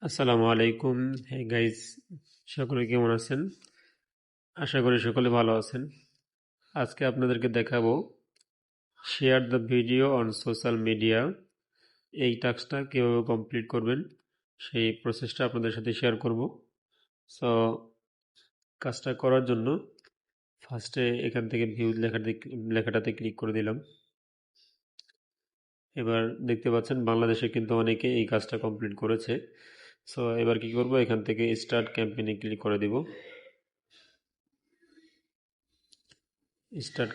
আসসালামু আলাইকুম। Hey guys, সকলে কেমন আছেন? আশা করি সকলে ভালো আছেন। আজকে আপনাদেরকে দেখাবো share the video on social media. এই টাস্কটা কীভাবে কমপ্লিট করবেন সেই প্রসেসটা আপনাদের সাথে শেয়ার করব। সো কাজটা করার জন্য ফার্স্টে এখান থেকে ভিউ লেখাটাতে ক্লিক করে দিলাম। এবার দেখতে পাচ্ছেন বাংলাদেশে কিন্তু অনেকে এই কাজটা কমপ্লিট করেছে। সো এবার কি করব, এখান থেকে স্টার্ট ক্যাম্পেইনে ক্লিক করে দিব। স্টার্ট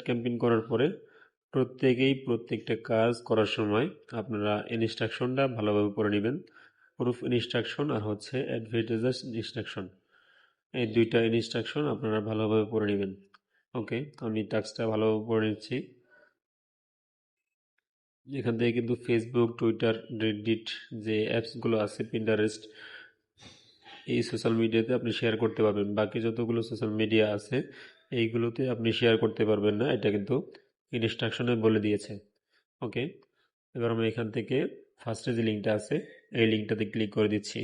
ক্যাম্পেইন করার পরে প্রত্যেকেই প্রত্যেকটা কাজ করার সময় আপনারা ইনস্ট্রাকশনটা ভালোভাবে পড়ে নেবেন। প্রুফ ইনস্ট্রাকশন আর হচ্ছে অ্যাডভার্টাইজার ইনস্ট্রাকশন, এই দুইটা ইনস্ট্রাকশন আপনারা ভালোভাবে পড়ে নেবেন। ওকে, আমি টাস্কটা ভালোভাবে পড়ে নিচ্ছি। এখান থেকে কিন্তু ফেসবুক, টুইটার, রেডিট যে অ্যাপসগুলো আছে, পিন্টারেস্ট, এই সোশ্যাল মিডিয়াতে আপনি শেয়ার করতে পারবেন। বাকি যতগুলো সোশ্যাল মিডিয়া আছে এইগুলোতে আপনি শেয়ার করতে পারবেন না, এটা কিন্তু ইনস্ট্রাকশনে বলে দিয়েছে। ওকে, এবার আমি এখান থেকে ফার্স্টে যে লিঙ্কটা আছে এই লিঙ্কটাতে ক্লিক করে দিচ্ছি।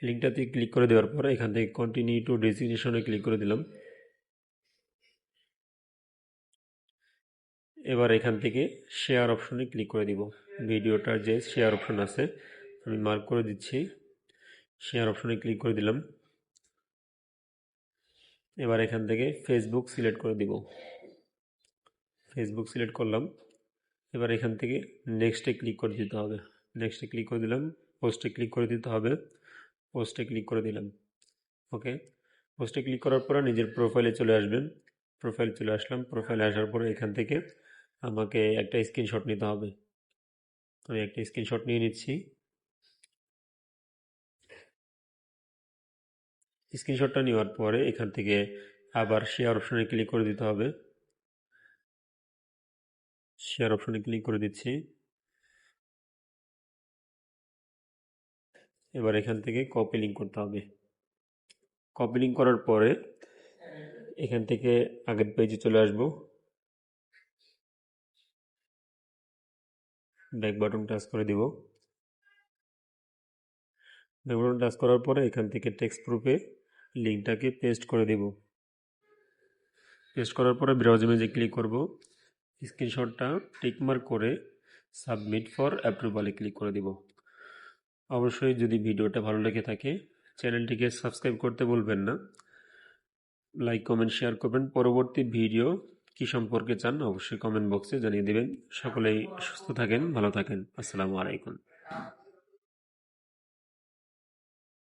লিঙ্কটাতে ক্লিক করে দেওয়ার পর এখান থেকে কন্টিনিউ টু ডেস্টিনেশনে ক্লিক করে দিলাম। এবার এখান থেকে শেয়ার অপশনে ক্লিক করে দিব। ভিডিওটার যে শেয়ার অপশন আছে আমি মার্ক করে দিচ্ছি, শেয়ার অপশনে ক্লিক করে দিলাম। এবার এখান থেকে ফেসবুক সিলেক্ট করে দিব। ফেসবুক সিলেক্ট করলাম। এবার এখান থেকে নেক্সটে ক্লিক করে দিতে হবে। নেক্সটে ক্লিক করে দিলাম। পোস্টে ক্লিক করে দিতে হবে। পোস্টে ক্লিক করে দিলাম। ওকে, পোস্টে ক্লিক করার পরে নিজের প্রোফাইলে চলে আসবেন। প্রোফাইল চলে আসলাম। প্রোফাইলে আসার পরে এখান থেকে আমাকে একটা স্ক্রিনশট নিতে হবে। আমি একটা স্ক্রিনশট নিয়ে নিচ্ছি। স্ক্রিনশটটা নেওয়ার পরে এখান থেকে আবার শেয়ার অপশনে ক্লিক করে দিতে হবে। শেয়ার অপশনে ক্লিক করে দিচ্ছি। এবার এখান থেকে কপি লিঙ্ক করতে হবে। কপি লিঙ্ক করার পরে এখান থেকে আগের পেজে চলে আসবো। ব্যাক বাটন টাচ করে দিব। ব্যাক বাটন টাচ করার পরে এখান থেকে টেক্সট প্রুফে লিঙ্কটাকে পেস্ট করে দেব। পেস্ট করার পরে ব্রাউজ ইমেজে ক্লিক করব। স্ক্রিনশটটা টিকমার্ক করে সাবমিট ফর অ্যাপ্রুভালে ক্লিক করে দিব। অবশ্যই যদি ভিডিওটা ভালো লেগে থাকে চ্যানেলটিকে সাবস্ক্রাইব করতে ভুলবেন না। লাইক, কমেন্ট, শেয়ার করবেন। পরবর্তী ভিডিও কি সম্পর্কে চান অবশ্যই কমেন্ট বক্সে জানিয়ে দেবেন। সকলেই সুস্থ থাকেন, ভালো থাকেন। আসসালামু আলাইকুম।